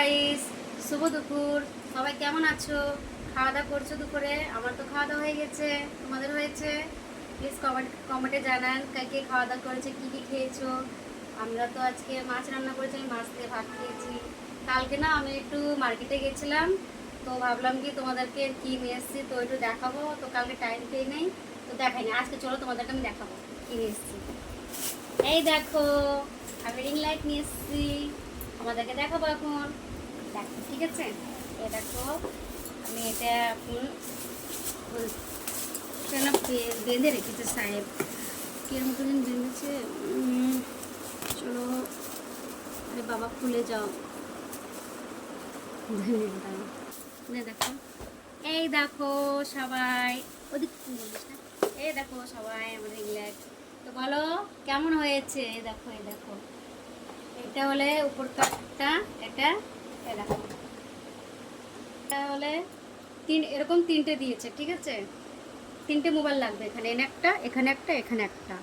Guys, শুভ দুপুর। সবাই কেমন আছো? খাওয়া দাওয়া করছো দুপুরে? আমার তো খাওয়া দাওয়া হয়ে গেছে, তোমাদের হয়েছে? প্লিজ কমেন্টে জানান কে কে খাওয়া দাওয়া করেছে, কী কী খেয়েছো। আমরা তো আজকে মাছ রান্না করেছি, আমি মাছ দিয়ে ভাত খেয়েছি। কালকে না আমি একটু মার্কেটে গেছিলাম, তো ভাবলাম কি তোমাদেরকে কি নিয়ে এসেছি তো একটু দেখাবো, তো কালকে টাইম পেয়ে নেই তো দেখাইনি। আজকে চলো তোমাদেরকে আমি দেখাবো কি নিয়ে এসেছি। এই দেখো, আমি রিং লাইট নিয়ে এসেছি, আমাদেরকে দেখাবো এখন। দেখো ঠিক আছে, এ দেখো আমি এটা এখন কেন বেঁধে রেখেছে সাহেব, কিরম করে বেঁধেছে। চলো, আরে বাবা খুলে যাও। দেখো, এই দেখো সবাই, ওদিক বলিস না। এই দেখো সবাই আমার রিং লাইট, তো বলো কেমন হয়েছে? এই দেখো, এই দেখো, এটা হলে উপর কাঠটা, এটা এই দেখো, এটা হলে এরকম তিনটে দিয়েছে, ঠিক আছে? তিনটে মোবাইল লাগবে, এখানে একটা, এখানে একটা, এখানে একটা।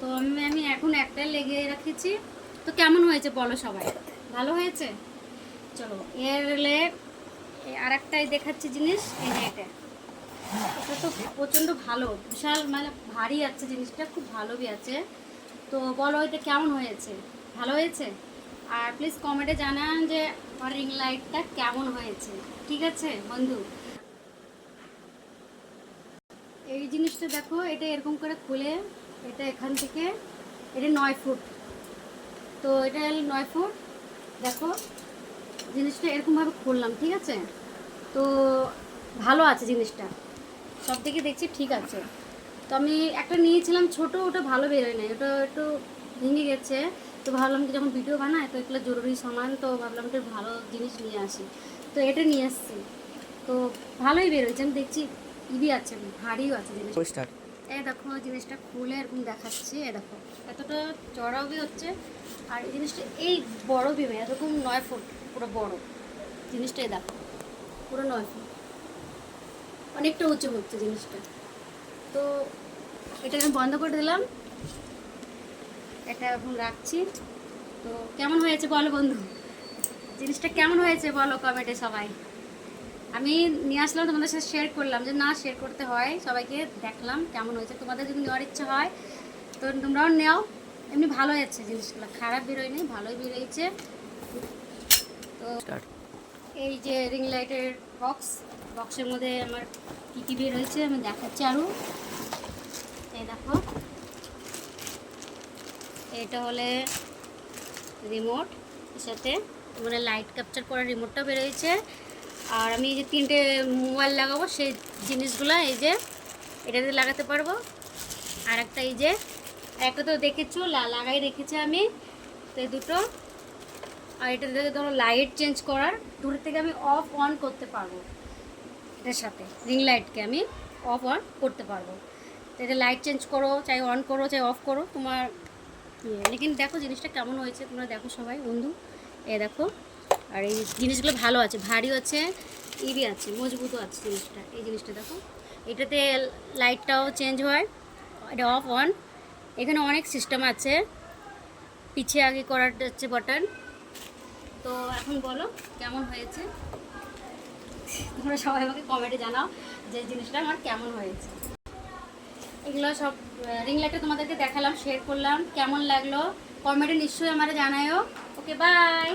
তো আমি এখন একটা লেগে রেখেছি। তো কেমন হয়েছে বলো সবাই? ভালো হয়েছে? চলো এর আর একটাই দেখাচ্ছি জিনিস, এই যে এটা, এটা তো প্রচণ্ড ভালো, বিশাল মানে ভারী আছে জিনিসটা, খুব ভালোই আছে। তো বলো এটা কেমন হয়েছে? ভালো হয়েছে? আর প্লিজ কমেন্টে জানান যে আমার রিং লাইটটা কেমন হয়েছে, ঠিক আছে বন্ধু? এই জিনিসটা দেখো, এটা এরকম করে খুলে, এটা এখান থেকে, এটা 9 ফুট, তো এটা 9 ফুট। দেখো জিনিসটা এরকমভাবে খুললাম, ঠিক আছে? তো ভালো আছে জিনিসটা, সব দিকে দেখছি ঠিক আছে। তো আমি একটা নিয়েছিলাম ছোট, ওটা ভালো বেরোয় নাই, ওটা একটু ভেঙে গেছে। তো ভাবলাম কি যখন ভিডিও বানায় তো এগুলো জরুরি সামান, তো ভাবলাম একটু ভালো জিনিস নিয়ে আসি, তো এটা নিয়ে আসছি। তো ভালোই বেরোচ্ছে, আমি দেখছি ইভি আছে, ভারীও আছে জিনিসটা। এই দেখো জিনিসটা খুলে এরকম দেখাচ্ছি, এই দেখো এতটা চড়াও বি হচ্ছে, আর এই জিনিসটা এই বড় বিমে এরকম 9 ফুট, পুরো বড় জিনিসটা। এই দেখো পুরো 9 ফুট, অনেকটা উঁচু হচ্ছে জিনিসটা। তো এটা আমি বন্ধ করে দিলাম, এটা এখন রাখছি। তো কেমন হয়েছে বলো বন্ধু? জিনিসটা কেমন হয়েছে বলো কমেন্টে সবাই। আমি নিয়ে আসলাম তোমাদের সাথে শেয়ার করলাম, যে না শেয়ার করতে হয়, সবাইকে দেখলাম কেমন হয়েছে। তোমাদের যদি নেওয়ার ইচ্ছা হয় তো তোমরাও নেও, এমনি ভালো হয়েছে জিনিসগুলো, খারাপ বেরোয়নি, ভালোই বেরোয়েছে। তো এই যে রিং লাইটের বক্সের মধ্যে আমার কী কী বেরোয়েছে আমি দেখাচ্ছি আরও। এই দেখো, এটা হলে রিমোট, এর সাথে মানে লাইট ক্যাপচার করার রিমোটটা বেরোয়েছে। আর আমি এই যে তিনটে মোবাইল লাগাবো সেই জিনিসগুলো এই যে এটাতে লাগাতে পারবো। আর একটা এই যে, একটা তো দেখেছো লাগাই রেখেছি আমি, তো এই দুটো। আর এটা থেকে ধরো লাইট চেঞ্জ করার, দূর থেকে আমি অফ অন করতে পারবো, এটার সাথে রিং লাইটকে আমি অফ অন করতে পারবো। তো এটা লাইট চেঞ্জ করো, চাই অন করো চাই অফ করো তোমার ইয়ে। লেকিন দেখো জিনিসটা কেমন হয়েছে, তোমরা দেখো সবাই বন্ধু, এ দেখো। আর এই জিনিসগুলো ভালো আছে, ভারী আছে, ইভি আছে, মজবুতও আছে জিনিসটা। এই জিনিসটা দেখো, এটাতে লাইটটাও চেঞ্জ হয়, এটা অফ অন। এখানে অনেক সিস্টেম আছে, পিছিয়ে আগে করার হচ্ছে বাটন। তো এখন বলো কেমন হয়েছে, তোমরা সবাই আমাকে কমেন্টে জানাও যে জিনিসটা আমার কেমন হয়েছে। এগুলো সব রিং লাইটটা তোমাদেরকে দেখালাম, শেয়ার করলাম, কেমন লাগলো কমেন্টে নিশ্চয়ই আমার জানায়ও। Okay bye.